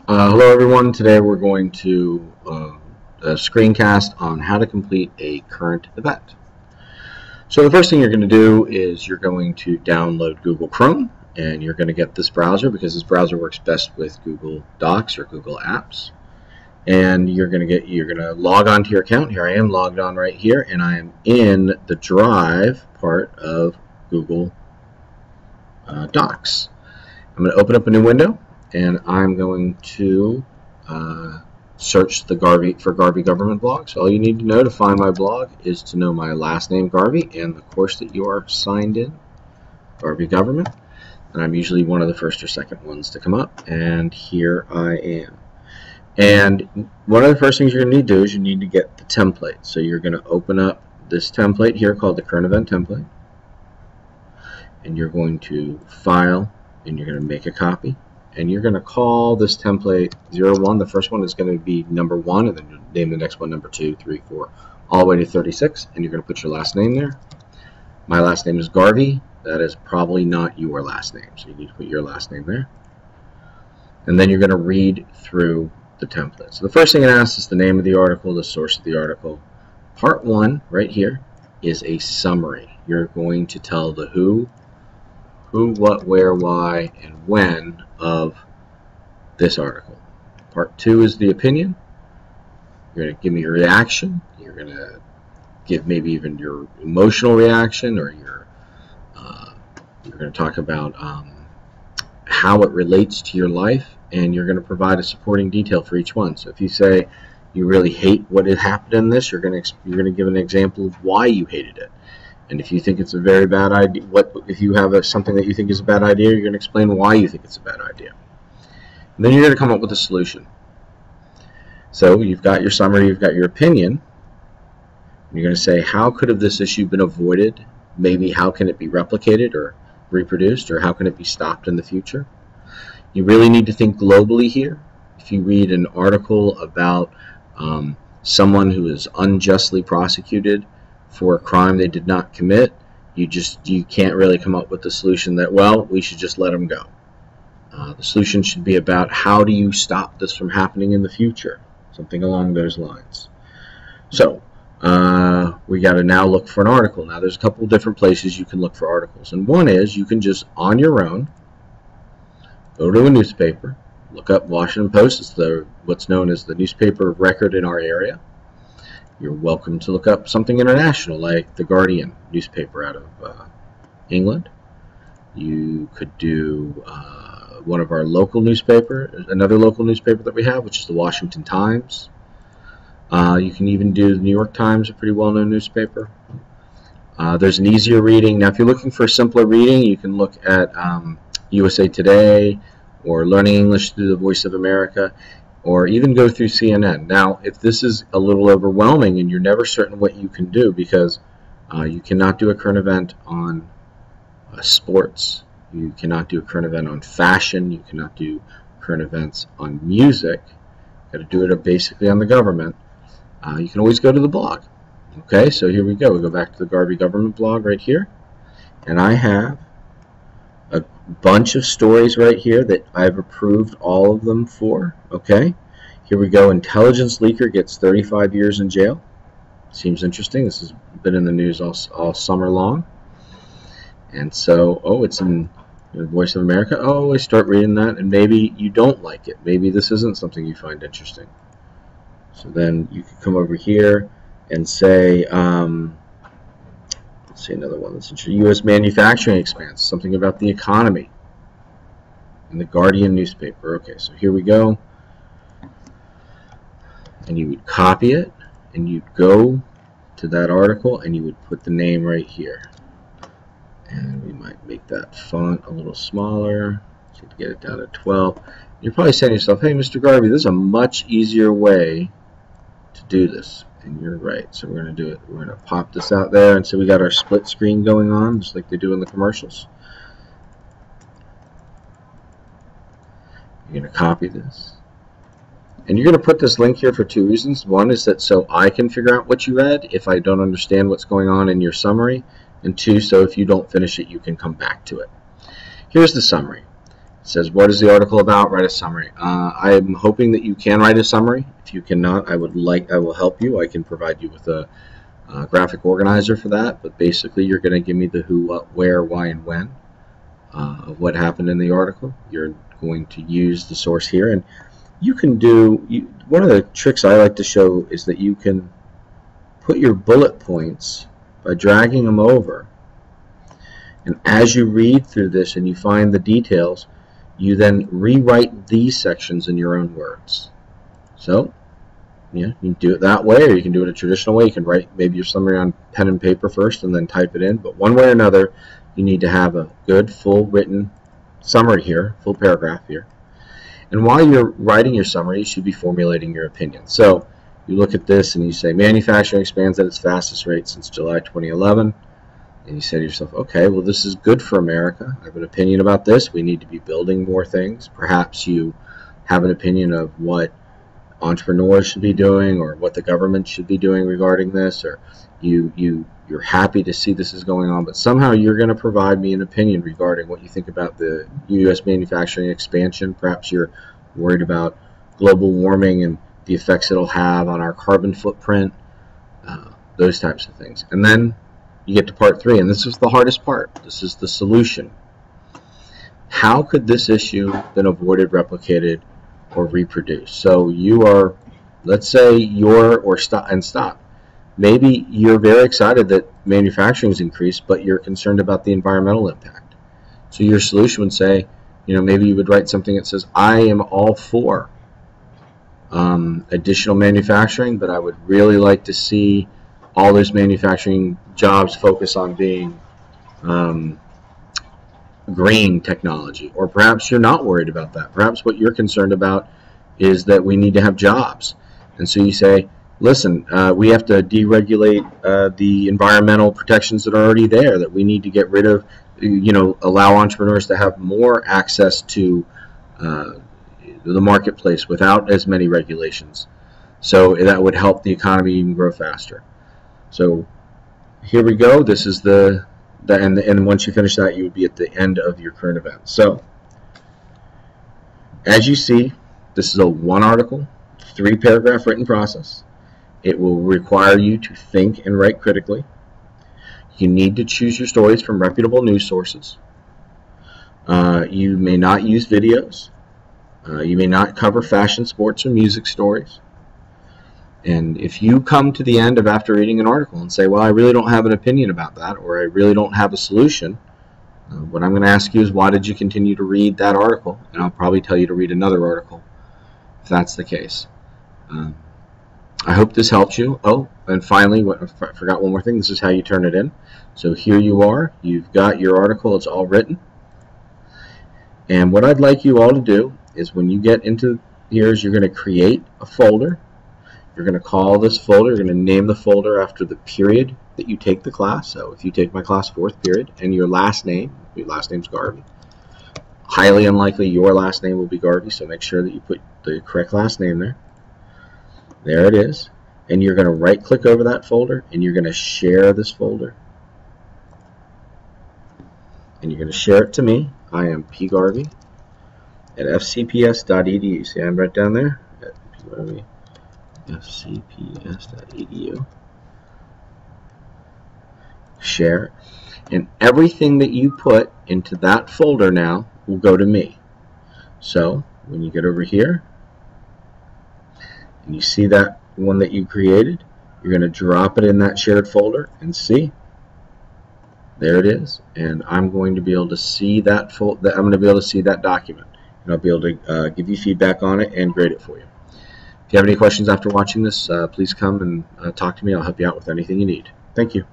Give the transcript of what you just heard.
Hello everyone, today we're going to a screencast on how to complete a current event. So the first thing you're going to do is you're going to download Google Chrome, and you're going to get this browser because this browser works best with Google Docs or Google Apps. And you're going to log on to your account. Here I am logged on right here, and I am in the Drive part of Google Docs. I'm going to open up a new window, and I'm going to search for Garvey Government Blog. So all you need to know to find my blog is to know my last name, Garvey, and the course that you are signed in, Garvey Government. And I'm usually one of the first or second ones to come up, and here I am. And one of the first things you're going to need to do is you need to get the template. So you're going to open up this template here called the Current Event Template, and you're going to File, and you're going to make a copy. And you're going to call this template 01. The first one is going to be number 1, and then you name the next one number 2, 3, 4, all the way to 36. And you're going to put your last name there. My last name is Garvey. That is probably not your last name, so you need to put your last name there. And then you're going to read through the template. So the first thing it asks is the name of the article, the source of the article. Part 1 right here is a summary. You're going to tell the who, what, where, why, and when of this article. Part 2 is the opinion. You're going to give me your reaction. You're going to give maybe even your emotional reaction, or you're going to talk about how it relates to your life, and you're going to provide a supporting detail for each one. So if you say you really hate what had happened in this, you're going to give an example of why you hated it. And if you think it's a very bad idea, if you have something that you think is a bad idea, you're going to explain why you think it's a bad idea. And then you're going to come up with a solution. So you've got your summary, you've got your opinion. You're going to say, how could have this issue been avoided? Maybe how can it be replicated or reproduced, or how can it be stopped in the future? You really need to think globally here. If you read an article about someone who is unjustly prosecuted for a crime they did not commit, you can't really come up with the solution that, well, we should just let them go. The solution should be about how do you stop this from happening in the future, something along those lines. So we got to now look for an article. Now there's a couple different places you can look for articles, and one is you can just on your own go to a newspaper, look up Washington Post. It's what's known as the newspaper of record in our area. You're welcome to look up something international like the Guardian newspaper out of England. You could do one of our local newspapers, another local newspaper that we have, which is the Washington Times. You can even do the New York Times, a pretty well-known newspaper. There's an easier reading. Now, if you're looking for a simpler reading, you can look at USA Today, or Learning English through the Voice of America, or even go through CNN. Now, if this is a little overwhelming and you're never certain what you can do, because you cannot do a current event on sports, you cannot do a current event on fashion, you cannot do current events on music, you've got to do it basically on the government, you can always go to the blog. Okay, so here we go. We go back to the Garvey Government blog right here, and I have a bunch of stories right here that I've approved all of them for. Okay, here we go. Intelligence leaker gets 35 years in jail. Seems interesting. This has been in the news all summer long. And so, oh, it's in the Voice of America. Oh, I start reading that, and maybe you don't like it. Maybe this isn't something you find interesting. So then you can come over here and say, let's see another one that's interesting. U.S. manufacturing expands, something about the economy in the Guardian newspaper. Okay, so here we go. And you would copy it, and you'd go to that article, and you would put the name right here. And we might make that font a little smaller, so to get it down to 12. You're probably saying to yourself, hey, Mr. Garvey, this is a much easier way to do this. And you're right. So we're going to do it. We're going to pop this out there, and so we got our split screen going on, just like they do in the commercials. You're going to copy this. And you're going to put this link here for 2 reasons. One is that so I can figure out what you read if I don't understand what's going on in your summary. And 2, so if you don't finish it, you can come back to it. Here's the summary. says, what is the article about? Write a summary. I'm hoping that you can write a summary. If you cannot, I will help you. I can provide you with a graphic organizer for that. But basically, you're going to give me the who, what, where, why, and when of what happened in the article. You're going to use the source here, and you can do. One of the tricks I like to show is that you can put your bullet points by dragging them over. And as you read through this and you find the details, you then rewrite these sections in your own words. So, yeah, you can do it that way, or you can do it a traditional way. You can write maybe your summary on pen and paper first and then type it in. But one way or another, you need to have a good, full written summary here, full paragraph here. And while you're writing your summary, you should be formulating your opinion. So you look at this and you say, manufacturing expands at its fastest rate since July 2011. And you say to yourself, okay, well, this is good for America. I have an opinion about this. We need to be building more things. Perhaps you have an opinion of what entrepreneurs should be doing or what the government should be doing regarding this, or you're happy to see this is going on, but somehow you're going to provide me an opinion regarding what you think about the U.S. manufacturing expansion. Perhaps you're worried about global warming and the effects it'll have on our carbon footprint, those types of things. And then you get to part 3, and this is the hardest part. This is the solution. How could this issue been avoided, replicated, or reproduced? So you are, let's say stop. Maybe you're very excited that manufacturing has increased, but you're concerned about the environmental impact. So your solution would say, maybe you would write something that says, I am all for additional manufacturing, but I would really like to see all those manufacturing jobs focus on being green technology. Or perhaps you're not worried about that. Perhaps what you're concerned about is that we need to have jobs. And so you say, listen, we have to deregulate the environmental protections that are already there, that we need to get rid of, allow entrepreneurs to have more access to the marketplace without as many regulations. So that would help the economy even grow faster. So here we go. This is and once you finish that, you would be at the end of your current events. So as you see, this is a 1-article, 3-paragraph written process. It will require you to think and write critically. You need to choose your stories from reputable news sources. You may not use videos. You may not cover fashion, sports, or music stories. And if you come to the end of after reading an article and say, well, I really don't have an opinion about that, or I really don't have a solution, what I'm going to ask you is, why did you continue to read that article? And I'll probably tell you to read another article if that's the case. I hope this helps you. Oh, and finally, I forgot one more thing. This is how you turn it in. So here you are. You've got your article. It's all written. And what I'd like you all to do is, when you get into here, is you're going to create a folder. You're going to call this folder, you're going to name the folder after the period that you take the class. So if you take my class 4th period, and your last name's Garvey. Highly unlikely your last name will be Garvey, so make sure that you put the correct last name there. There it is. And you're going to right-click over that folder, and you're going to share this folder. And you're going to share it to me. I am P. Garvey at fcps.edu. See, I'm right down there at P. Garvey. fcps.edu. Share, and everything that you put into that folder now will go to me. So when you get over here and you see that one that you created, you're going to drop it in that shared folder, and see, there it is. And I'm going to be able to see that I'm going to be able to see that document, and I'll be able to give you feedback on it and grade it for you. If you have any questions after watching this, please come and talk to me. I'll help you out with anything you need. Thank you.